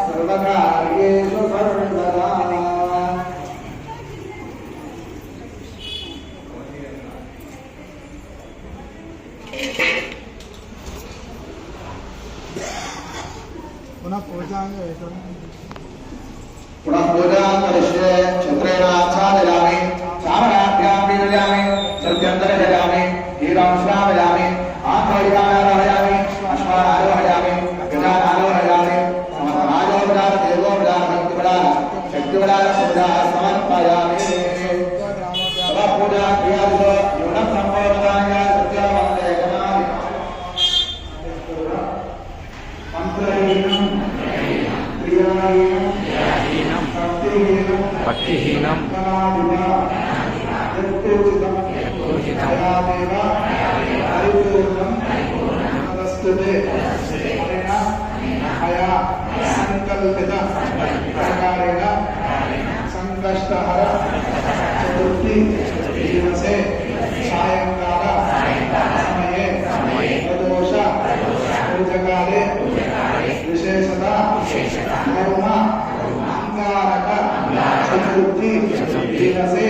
सर्वकार्येषु सर्वदा पुनः पूजा करिष्ये क्षत्रेण आच्छादयामि चामराभ्यां विरजामि सत्यन्तरजामि हीरां श्रावयामि आत्मैवानारोहयामि अश्वानारोहयामि गजानारोहयामि समस्तराजोपचार देवोपचार भक्तिपचार शक्तिपचार पूजा समर्पयामि सदा पूजा क्रियादिषु न्यूनं सम्भवताय सत्यवन्दे गणानि मंत्रहीनं क्रियाहीनं भक्तिहीनं संकष्टहर चतुर्थी दिवसे सायंकाल समये प्रदोष पूजकाले विशेषता धर्म अंगारक चतुर्थी दिवसे